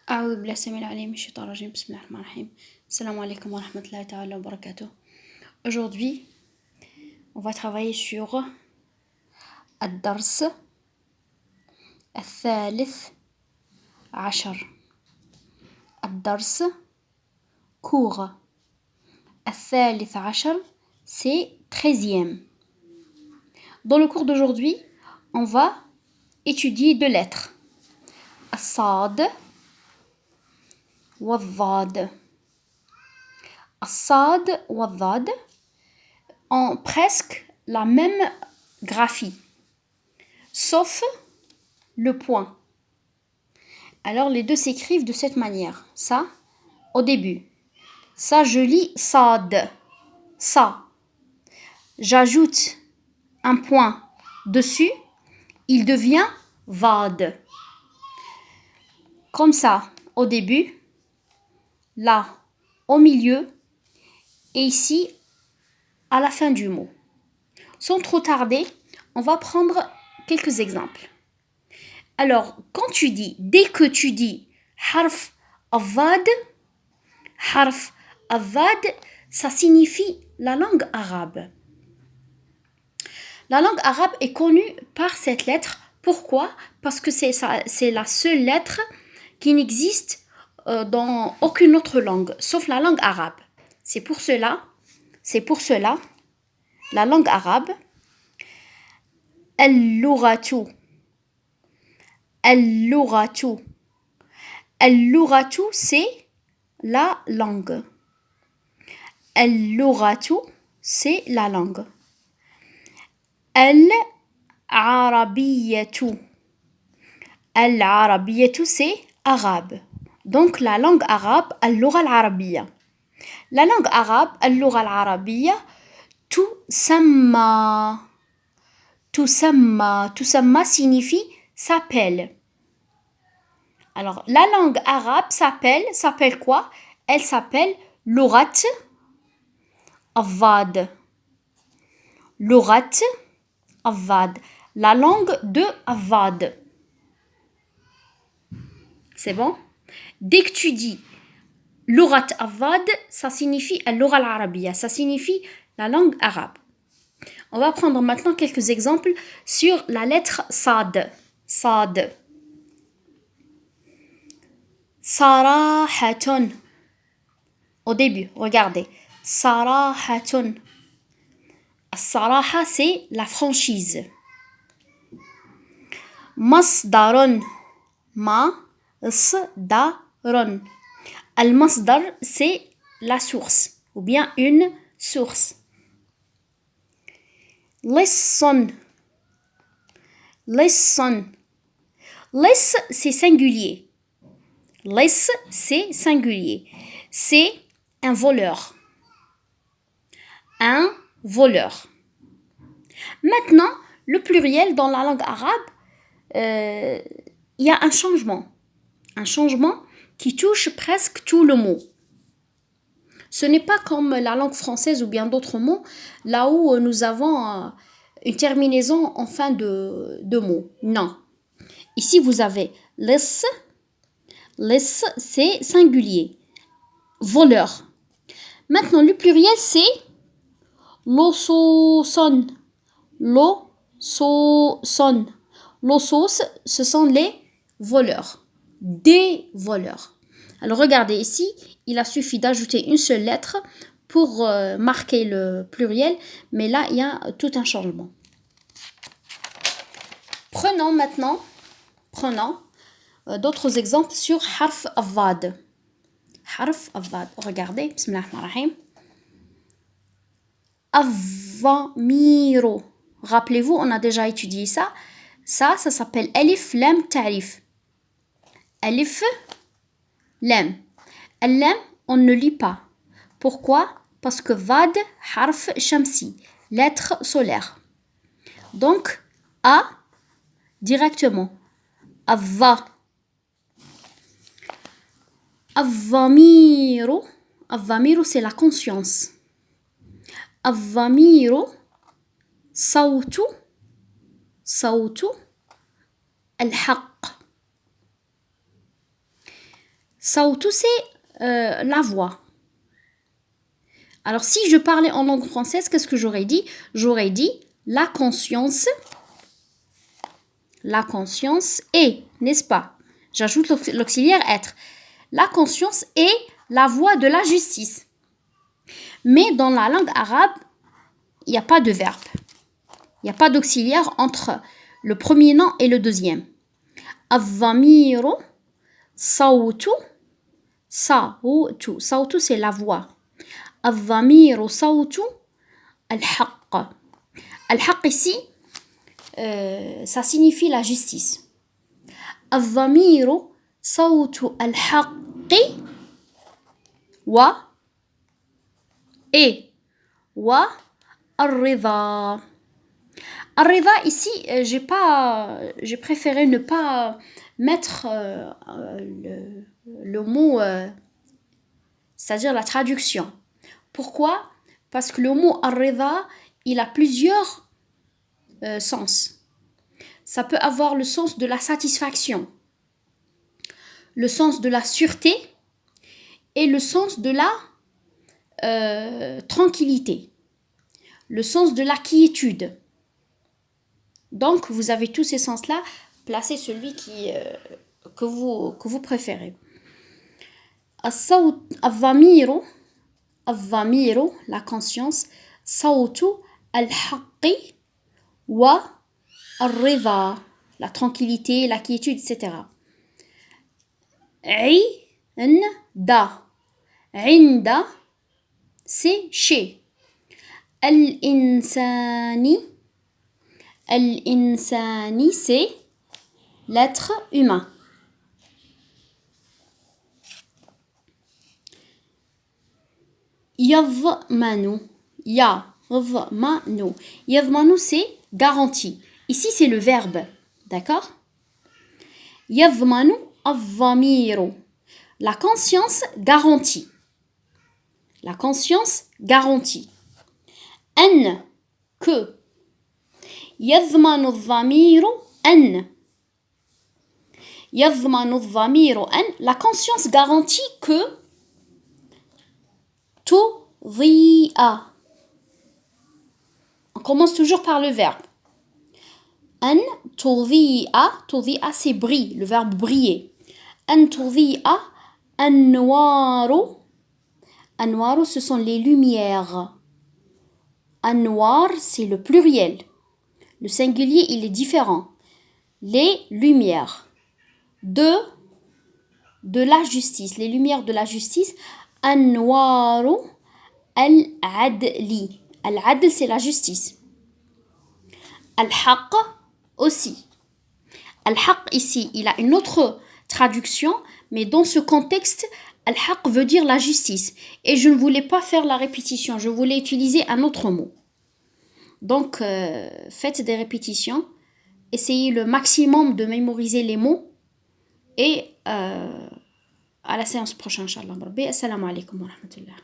أعوذ بالله السميع العليم من الشيطان الرجيم بسم الله الرحمن الرحيم السلام عليكم ورحمة الله تعالى وبركاته. Aujourd'hui, on va travailler sur الدرس الثالث عشر. الدرس cours الثالث عشر, c'est 13e. Dans le cours d'aujourd'hui, on va étudier deux lettres. الصاد والضاد. الصاد والضاد ont presque la même graphie, sauf le point. Alors les deux s'écrivent de cette manière. Ça, au début. Ça, je lis sad. Ça. J'ajoute un point dessus, il devient vad. Comme ça, au début, là, au milieu, et ici, à la fin du mot. Sans trop tarder, on va prendre quelques exemples. Alors, dès que tu dis harf al-vad, ça signifie la langue arabe. La langue arabe est connue par cette lettre. Pourquoi? Parce que c'est la seule lettre qui n'existe dans aucune autre langue, sauf la langue arabe. C'est pour cela, la langue arabe, al-lughatu, c'est la langue. Al-lughatu, c'est la langue. Al-arabiyatu, c'est arabe. Donc la langue arabe, al-lugha al-arabiyya. La langue arabe, al-lugha al-arabiyya, tusamma signifie s'appelle. Alors, la langue arabe s'appelle quoi? Elle s'appelle lughat al-vad. Lughat al-vad. La langue de al-vad. C'est bon? Dès que tu dis lughat al-vad, ça signifie al-lugha al-arabiyya. Ça signifie la langue arabe. On va prendre maintenant quelques exemples sur la lettre sad. Sad. Sarahatun. Au début, regardez. Sarahatun. Saraha, c'est la franchise. Masdarun. Masdarun. Al-masdar, c'est la source ou bien une source. Lisson. Lisson. Liss, c'est singulier. Liss, c'est singulier. C'est un voleur. Un voleur. Maintenant, le pluriel dans la langue arabe, il y a un changement. Un changement qui touche presque tout le mot. Ce n'est pas comme la langue française ou bien d'autres mots, là où nous avons une terminaison en fin de mot. Non. Ici, vous avez liss. Liss, c'est singulier. Voleur. Maintenant, le pluriel, c'est lososon. Lososon. Losos, ce sont les voleurs. Des voleurs. Alors, regardez ici, il a suffi d'ajouter une seule lettre pour marquer le pluriel, mais là, il y a tout un changement. Prenons maintenant d'autres exemples sur harf al-vad. Harf al-vad. Regardez, bismillah ar-rahman ar-rahim. Al-dhamiro. Rappelez-vous, on a déjà étudié ça. Ça s'appelle alif lam ta'rif. Alif lam. Al-lam, on ne lit pas. Pourquoi? Parce que vad, harf shamsi, lettre solaire. Donc, a, directement. Al-dha. Al-dhamiru, c'est la conscience. Al-dhamiru, sawtu, al-haqq. Sautu, c'est la voix. Alors, si je parlais en langue française, qu'est-ce que j'aurais dit? J'aurais dit la conscience est, n'est-ce pas? J'ajoute l'auxiliaire être. La conscience est la voie de la justice. Mais dans la langue arabe, il n'y a pas de verbe. Il n'y a pas d'auxiliaire entre le premier nom et le deuxième. Al-dhamiru, sawtu, sawtu. Sawtu, c'est la voix. Al-dhamiru, sawtu, al-haqq. Al-haqq ici, ça signifie la justice. Al-dhamiru, sawtu, al-haqqi, wa, et, wa, al-rida. Al-rida, ici, j'ai préféré ne pas mettre le mot, c'est-à-dire la traduction. Pourquoi? Parce que le mot al-rida, il a plusieurs sens. Ça peut avoir le sens de la satisfaction, le sens de la sûreté et le sens de la tranquillité, le sens de la quiétude. Donc, vous avez tous ces sens-là. Placez celui que vous préférez. Al-dhamiru, la conscience. Sawtu al-haqqi wa al-rida, la tranquillité, la quiétude, etc. Inda, c'est chez. Al-insani, c'est l'être humain. Yadhmanu, c'est garantie. Ici, c'est le verbe. D'accord? Yadhmanu al-dhamiru. La conscience garantie. La conscience garantie. An, que. Yadhmanu al-dhamiru an. Yadhmanu al-dhamiru an. La conscience garantit que tudhi'a. On commence toujours par le verbe. An tudhi'a, c'est brille, le verbe briller. An tudhi'a anwaru. Anwaru, ce sont les lumières. Anwar, c'est le pluriel. Le singulier, il est différent. Les lumières de la justice. Les lumières de la justice. Anwaru al-adli. Al-adl, c'est la justice. Al-haqq aussi. Al-haqq ici, il a une autre traduction, mais dans ce contexte, al-haqq veut dire la justice. Et je ne voulais pas faire la répétition, je voulais utiliser un autre mot. Donc, faites des répétitions, essayez le maximum de mémoriser les mots et à la séance prochaine, Inch'Allah. Assalamu alaikum wa rahmatullah.